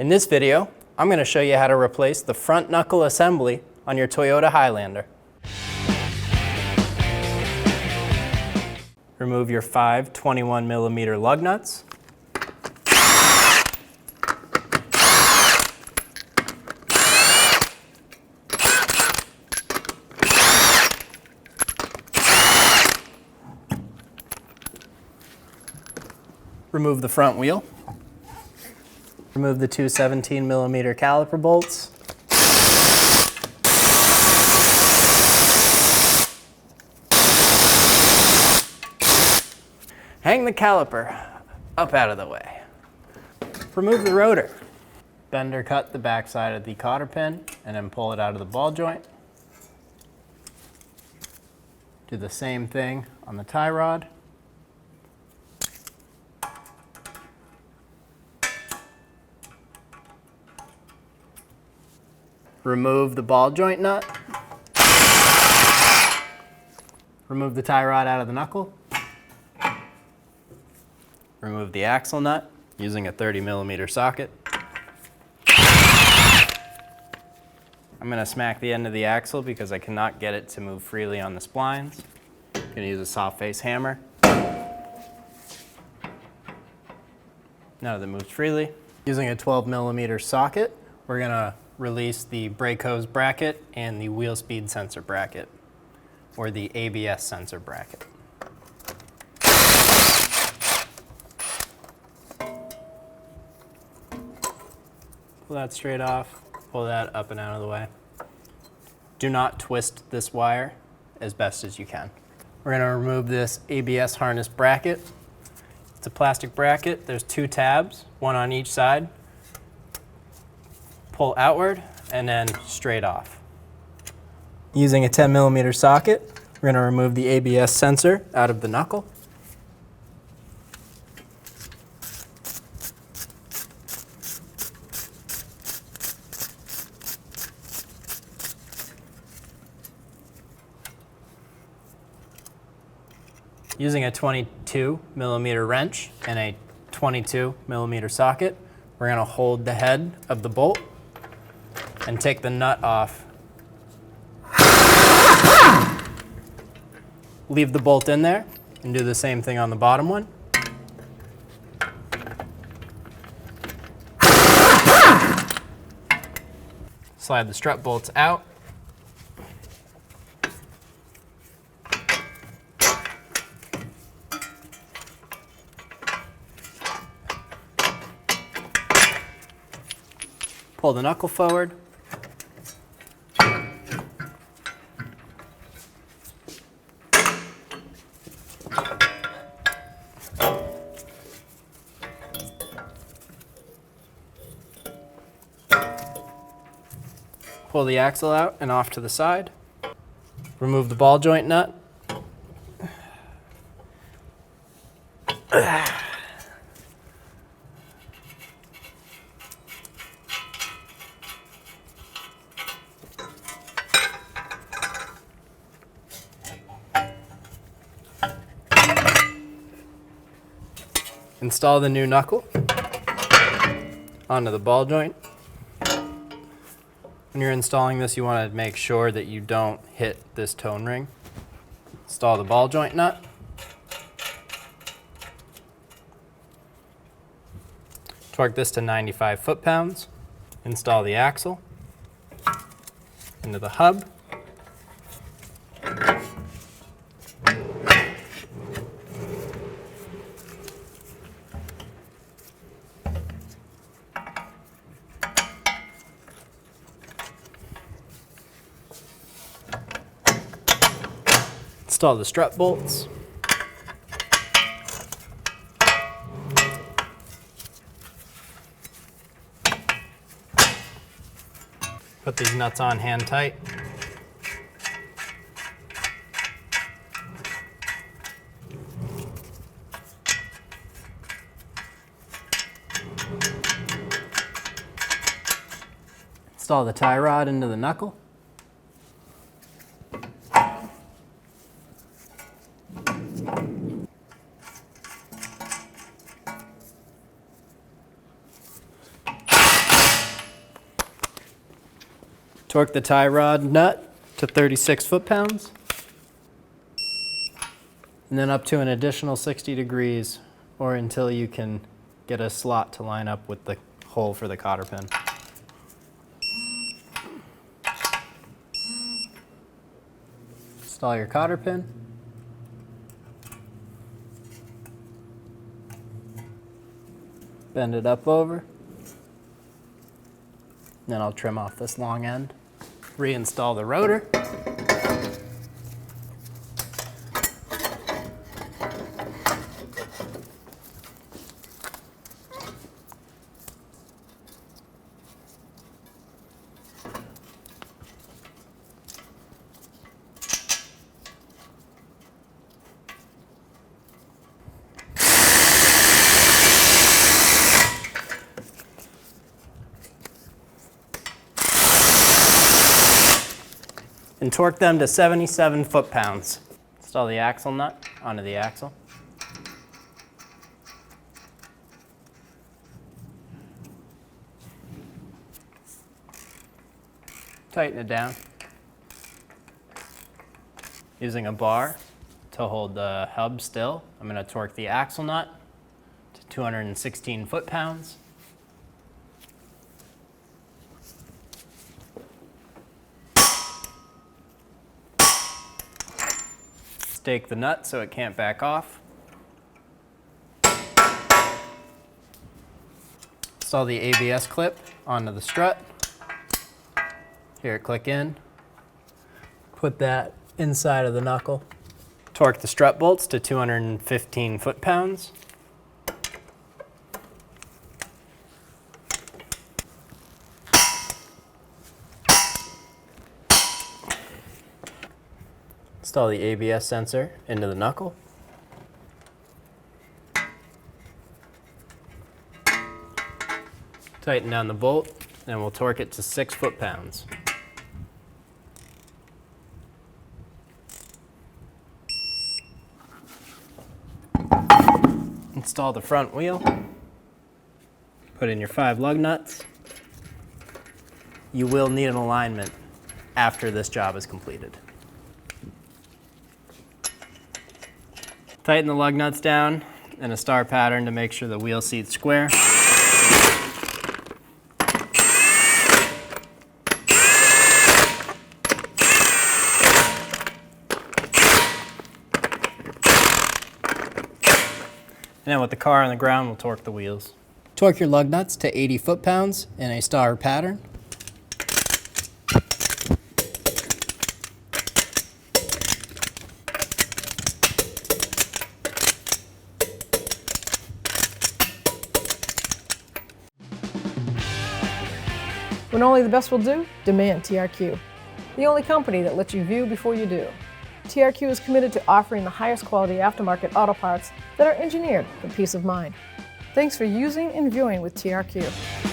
In this video, I'm going to show you how to replace the front knuckle assembly on your Toyota Highlander. Remove your 5 21mm lug nuts. Remove the front wheel. Remove the two 17mm caliper bolts. Hang the caliper up out of the way. Remove the rotor. Bend or cut the back side of the cotter pin and then pull it out of the ball joint. Do the same thing on the tie rod. Remove the ball joint nut. Remove the tie rod out of the knuckle. Remove the axle nut using a 30mm socket. I'm going to smack the end of the axle because I cannot get it to move freely on the splines. I'm going to use a soft face hammer. Now that it moves freely. Using a 12mm socket, we're going to release the brake hose bracket and the wheel speed sensor bracket, or the ABS sensor bracket. Pull that straight off, pull that up and out of the way. Do not twist this wire as best as you can. We're going to remove this ABS harness bracket. It's a plastic bracket. There's 2 tabs, one on each side. Pull outward and then straight off. Using a 10mm socket, we're going to remove the ABS sensor out of the knuckle. Using a 22mm wrench and a 22mm socket, we're going to hold the head of the bolt and take the nut off. Leave the bolt in there and do the same thing on the bottom one. Slide the strut bolts out. Pull the knuckle forward. Pull the axle out and off to the side. Remove the ball joint nut. Install the new knuckle onto the ball joint. When you're installing this, you want to make sure that you don't hit this tone ring. Install the ball joint nut. Torque this to 95 foot-pounds. Install the axle into the hub. Install the strut bolts. Put these nuts on hand tight. Install the tie rod into the knuckle. Torque the tie rod nut to 36 foot-pounds, and then up to an additional 60 degrees, or until you can get a slot to line up with the hole for the cotter pin. Install your cotter pin. Bend it up over. Then I'll trim off this long end. Reinstall the rotor. And torque them to 77 foot-pounds. Install the axle nut onto the axle. Tighten it down. Using a bar to hold the hub still, I'm going to torque the axle nut to 216 foot-pounds. Stake the nut so it can't back off. Install the ABS clip onto the strut. Here it click in. Put that inside of the knuckle. Torque the strut bolts to 215 foot-pounds. Install the ABS sensor into the knuckle. Tighten down the bolt, and we'll torque it to 6 foot-pounds. Install the front wheel. Put in your 5 lug nuts. You will need an alignment after this job is completed. Tighten the lug nuts down in a star pattern to make sure the wheel seat's square. And then with the car on the ground, we'll torque the wheels. Torque your lug nuts to 80 foot-pounds in a star pattern. When only the best will do, demand TRQ. The only company that lets you view before you do. TRQ is committed to offering the highest quality aftermarket auto parts that are engineered for peace of mind. Thanks for using and viewing with TRQ.